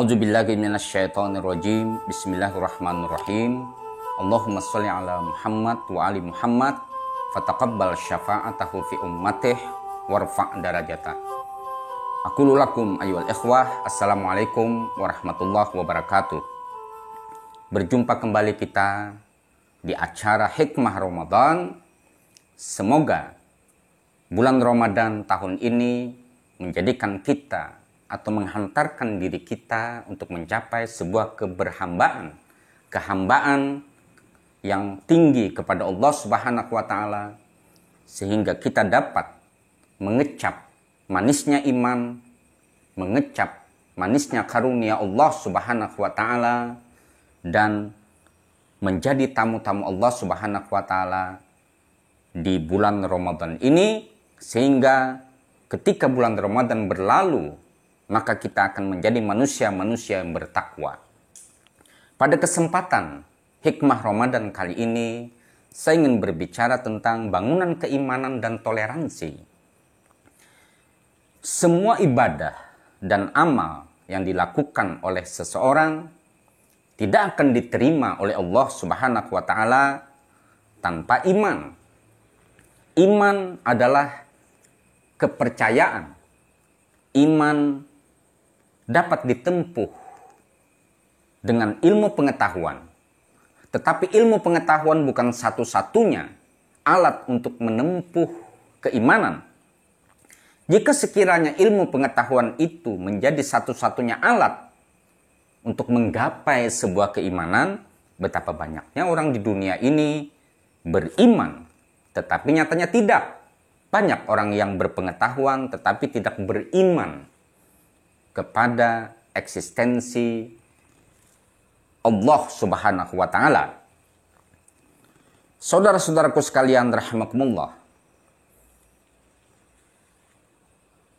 A'udzubillahi minasyaitonirrajim. Bismillahirrahmanirrahim. Allahumma sholli ala Muhammad wa ali Muhammad fataqabbal syafa'atahu fi ummatih warfa' darajatah. Aqulu lakum ayyuhal ikhwah, assalamualaikum warahmatullahi wabarakatuh. Berjumpa kembali kita di acara Hikmah Ramadan. Semoga bulan Ramadan tahun ini menjadikan kita atau menghantarkan diri kita untuk mencapai sebuah kehambaan yang tinggi kepada Allah Subhanahu wa taala, sehingga kita dapat mengecap manisnya iman, mengecap manisnya karunia Allah Subhanahu wa taala, dan menjadi tamu-tamu Allah Subhanahu wa taala di bulan Ramadan ini, sehingga ketika bulan Ramadan berlalu maka kita akan menjadi manusia-manusia yang bertakwa. Pada kesempatan Hikmah Ramadan kali ini, saya ingin berbicara tentang bangunan keimanan dan toleransi. Semua ibadah dan amal yang dilakukan oleh seseorang tidak akan diterima oleh Allah Subhanahu wa taala tanpa iman. Iman adalah kepercayaan. Iman dapat ditempuh dengan ilmu pengetahuan. Tetapi ilmu pengetahuan bukan satu-satunya alat untuk menempuh keimanan. Jika sekiranya ilmu pengetahuan itu menjadi satu-satunya alat untuk menggapai sebuah keimanan, betapa banyaknya orang di dunia ini beriman, tetapi nyatanya tidak. Banyak orang yang berpengetahuan tetapi tidak beriman kepada eksistensi Allah Subhanahu wa taala. Saudara-saudaraku sekalian rahimakumullah.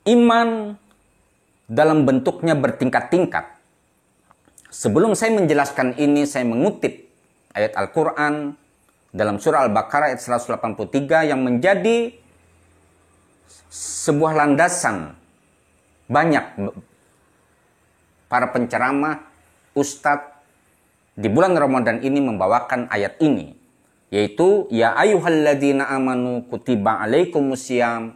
Iman dalam bentuknya bertingkat-tingkat. Sebelum saya menjelaskan ini, saya mengutip ayat Al-Quran dalam surah Al-Baqarah ayat 183 yang menjadi sebuah landasan banyak para penceramah, ustadz di bulan Ramadan ini membawakan ayat ini, yaitu ya ayyuhalladzina amanu kutiba alaikumusiyam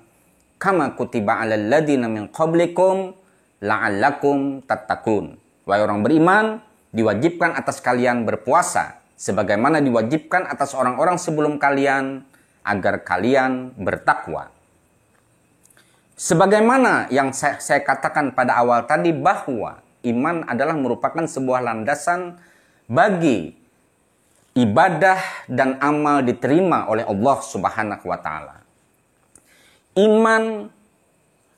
kama kutiba alal ladzina min qablikum la'allakum tattaqun. Wahai orang beriman, diwajibkan atas kalian berpuasa sebagaimana diwajibkan atas orang-orang sebelum kalian agar kalian bertakwa. Sebagaimana yang saya katakan pada awal tadi, bahwa iman adalah merupakan sebuah landasan bagi ibadah dan amal diterima oleh Allah Subhanahu wa taala. Iman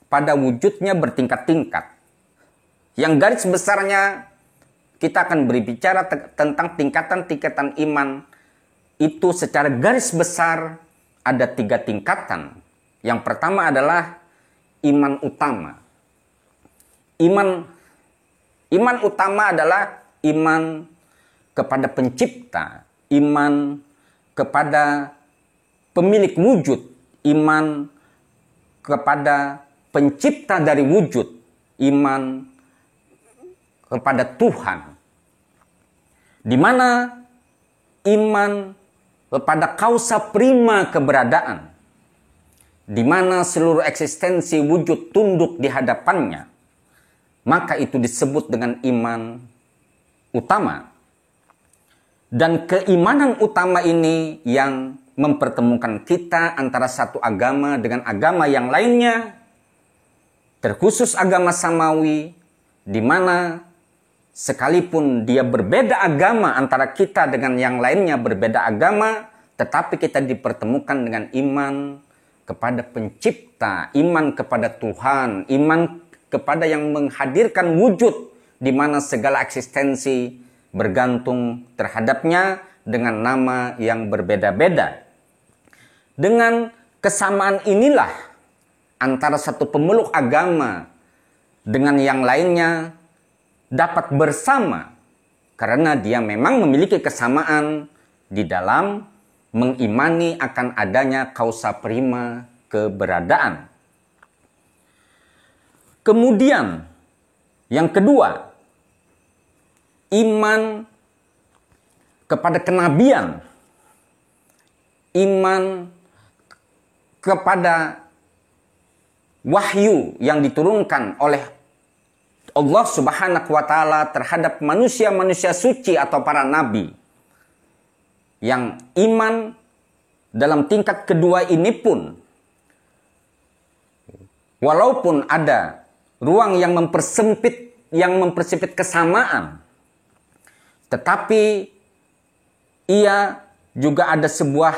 pada wujudnya bertingkat-tingkat. Yang garis besarnya kita akan berbicara tentang tingkatan-tingkatan iman itu secara garis besar ada 3 tingkatan. Yang pertama adalah iman utama. Iman utama adalah iman kepada pencipta, iman kepada pemilik wujud, iman kepada pencipta dari wujud, iman kepada Tuhan. Di mana iman kepada kausa prima keberadaan, di mana seluruh eksistensi wujud tunduk di hadapannya, maka itu disebut dengan iman utama. Dan keimanan utama ini yang mempertemukan kita antara satu agama dengan agama yang lainnya, terkhusus agama samawi, di mana sekalipun dia berbeda agama antara kita dengan yang lainnya berbeda agama, tetapi kita dipertemukan dengan iman kepada pencipta, iman kepada Tuhan, iman kepada yang menghadirkan wujud di mana segala eksistensi bergantung terhadapnya dengan nama yang berbeda-beda. Dengan kesamaan inilah antara satu pemeluk agama dengan yang lainnya dapat bersama karena dia memang memiliki kesamaan di dalam mengimani akan adanya kausa prima keberadaan. Kemudian yang kedua, iman kepada kenabian, iman kepada wahyu yang diturunkan oleh Allah Subhanahu wa Ta'ala terhadap manusia-manusia suci atau para nabi. Yang iman dalam tingkat kedua ini pun, walaupun ada ruang yang mempersempit kesamaan, tetapi ia juga ada sebuah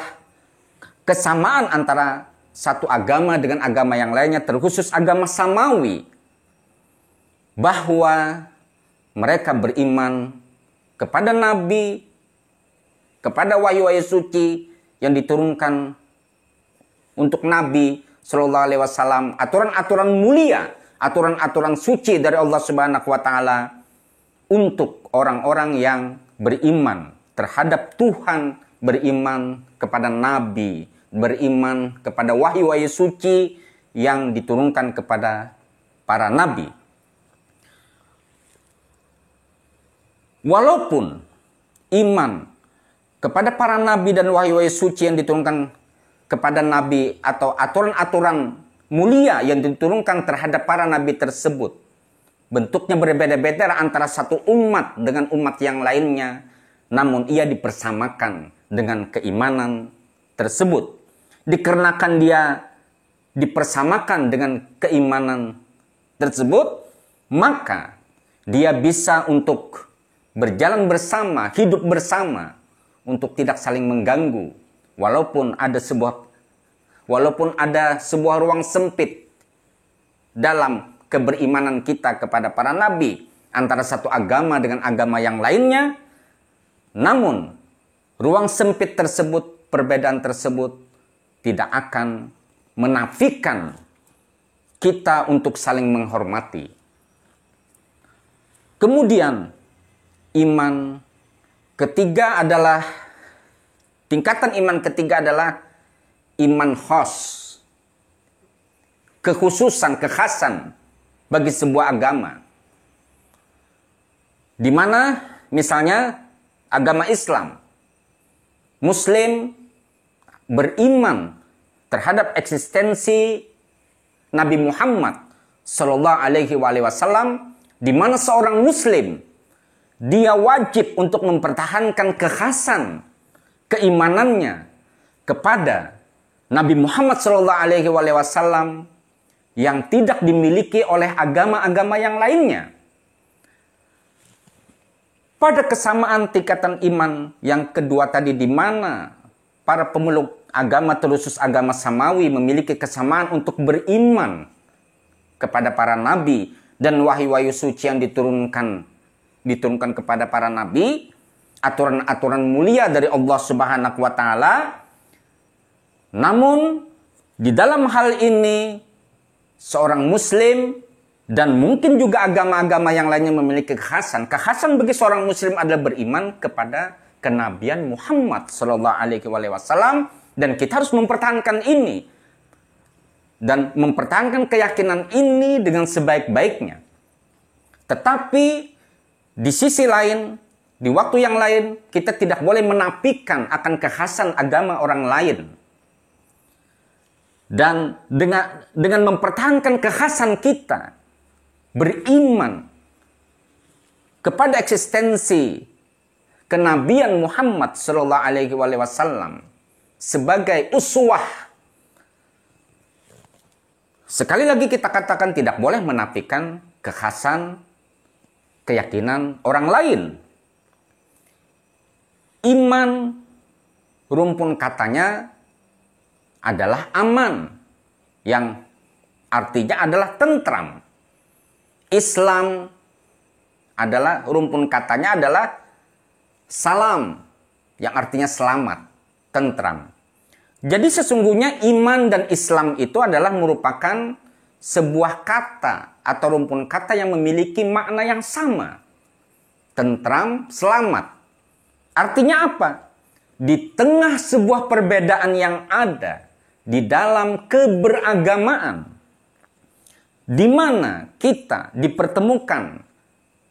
kesamaan antara satu agama dengan agama yang lainnya, terkhusus agama samawi, bahwa mereka beriman kepada nabi, kepada wahyu-wahyu suci yang diturunkan untuk Nabi Shallallahu Alaihi Wasallam, aturan-aturan mulia, aturan-aturan suci dari Allah Subhanahu Wa Taala untuk orang-orang yang beriman terhadap Tuhan, beriman kepada Nabi, beriman kepada wahyu-wahyu suci yang diturunkan kepada para nabi. Walaupun iman kepada para nabi dan wahyu-wahyu suci yang diturunkan kepada nabi atau aturan-aturan mulia yang diturunkan terhadap para nabi tersebut bentuknya berbeda-beda antara satu umat dengan umat yang lainnya, namun ia dipersamakan dengan keimanan tersebut. Dikarenakan dia dipersamakan dengan keimanan tersebut, maka dia bisa untuk berjalan bersama, hidup bersama, untuk tidak saling mengganggu, walaupun ada sebuah ruang sempit dalam keberimanan kita kepada para nabi antara satu agama dengan agama yang lainnya. Namun ruang sempit tersebut, perbedaan tersebut tidak akan menafikan kita untuk saling menghormati. Kemudian iman ketiga adalah, tingkatan iman ketiga adalah iman khas, kekhususan, kekhasan bagi sebuah agama. Di mana misalnya agama Islam, Muslim beriman terhadap eksistensi Nabi Muhammad Sallallahu Alaihi Wasallam, di mana seorang Muslim dia wajib untuk mempertahankan kekhasan keimanannya kepada Nabi Muhammad Sallallahu Alaihi Wasallam yang tidak dimiliki oleh agama-agama yang lainnya. Pada kesamaan tingkatan iman yang kedua tadi, di mana para pemeluk agama terkhusus agama samawi memiliki kesamaan untuk beriman kepada para nabi dan wahyu-wahyu suci yang diturunkan kepada para nabi, aturan-aturan mulia dari Allah Subhanahu wa Ta'ala. Namun di dalam hal ini seorang muslim dan mungkin juga agama-agama yang lainnya memiliki kekhasan. Kekhasan bagi seorang muslim adalah beriman kepada kenabian Muhammad Sallallahu Alaihi Wasallam, dan kita harus mempertahankan ini dan mempertahankan keyakinan ini dengan sebaik-baiknya. Tetapi di sisi lain, di waktu yang lain, kita tidak boleh menafikan akan kekhasan agama orang lain. Dan dengan mempertahankan kekhasan kita, beriman kepada eksistensi kenabian Muhammad Sallallahu Alaihi Wasallam sebagai uswah. Sekali lagi kita katakan tidak boleh menafikan kekhasan keyakinan orang lain. Iman, rumpun katanya adalah aman, yang artinya adalah tentram. Islam adalah, rumpun katanya adalah salam, yang artinya selamat, tentram. Jadi sesungguhnya iman dan Islam itu adalah merupakan sebuah kata atau rumpun kata yang memiliki makna yang sama. Tentram, selamat. Artinya apa? Di tengah sebuah perbedaan yang ada di dalam keberagamaan, di mana kita dipertemukan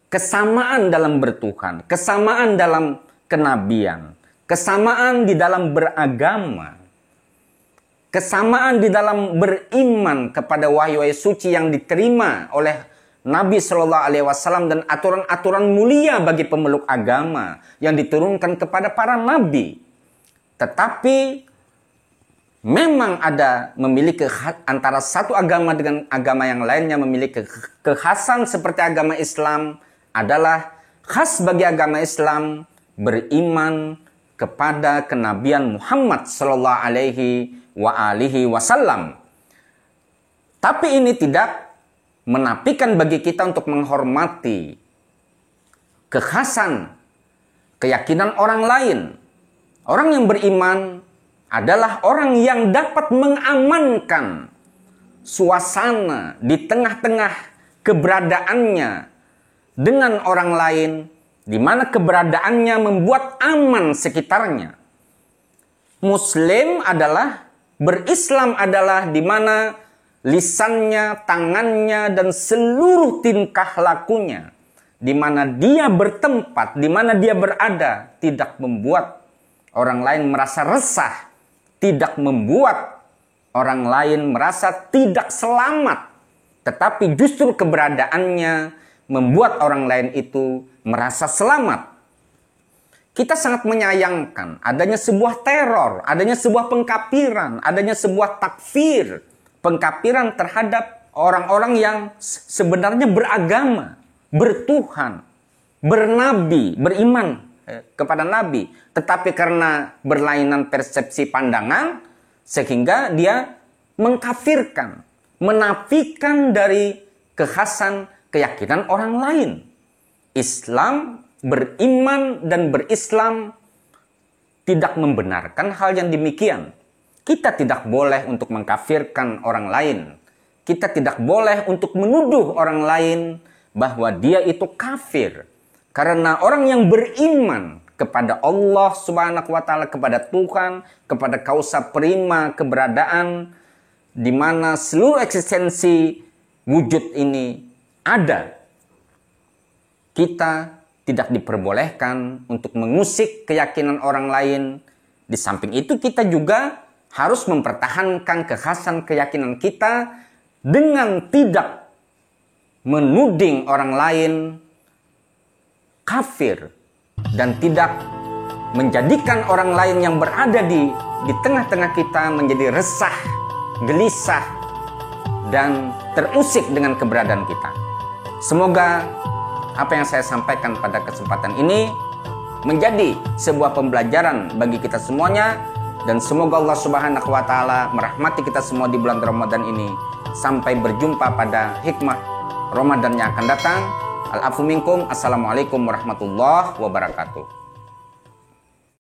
kesamaan dalam bertuhan, kesamaan dalam kenabian, kesamaan di dalam beragama, kesamaan di dalam beriman kepada wahyu-wahyu suci yang diterima oleh Nabi Shallallahu Alaihi Wasallam dan aturan-aturan mulia bagi pemeluk agama yang diturunkan kepada para nabi. Tetapi memang ada memiliki antara satu agama dengan agama yang lainnya memiliki kekhasan seperti agama Islam adalah khas bagi agama Islam beriman kepada kenabian Muhammad Sallallahu Alaihi Wasallam. Tapi ini tidak menafikan bagi kita untuk menghormati kekhasan keyakinan orang lain. Orang yang beriman adalah orang yang dapat mengamankan suasana di tengah-tengah keberadaannya dengan orang lain, di mana keberadaannya membuat aman sekitarnya. Muslim adalah, berislam adalah di mana lisannya, tangannya, dan seluruh tingkah lakunya, di mana dia bertempat, di mana dia berada, tidak membuat orang lain merasa resah, tidak membuat orang lain merasa tidak selamat, tetapi justru keberadaannya membuat orang lain itu merasa selamat. Kita sangat menyayangkan adanya sebuah teror, adanya sebuah pengkafiran, adanya sebuah takfir, pengkafiran terhadap orang-orang yang sebenarnya beragama, bertuhan, bernabi, beriman kepada nabi, tetapi karena berlainan persepsi pandangan sehingga dia mengkafirkan, menafikan dari kekhasan keyakinan orang lain. Islam, beriman dan berislam tidak membenarkan hal yang demikian. Kita tidak boleh untuk mengkafirkan orang lain. Kita tidak boleh untuk menuduh orang lain bahwa dia itu kafir. Karena orang yang beriman kepada Allah Subhanahu wa taala, kepada Tuhan, kepada kausa prima keberadaan di mana seluruh eksistensi wujud ini ada. Kita tidak diperbolehkan untuk mengusik keyakinan orang lain. Di samping itu kita juga harus mempertahankan kekhasan keyakinan kita dengan tidak menuding orang lain kafir dan tidak menjadikan orang lain yang berada di tengah-tengah kita menjadi resah, gelisah, dan terusik dengan keberadaan kita. Semoga apa yang saya sampaikan pada kesempatan ini menjadi sebuah pembelajaran bagi kita semuanya, dan semoga Allah Subhanahu wa taala merahmati kita semua di bulan Ramadan ini. Sampai berjumpa pada hikmah Ramadan yang akan datang. Al-afu minkum. Assalamualaikum warahmatullahi wabarakatuh.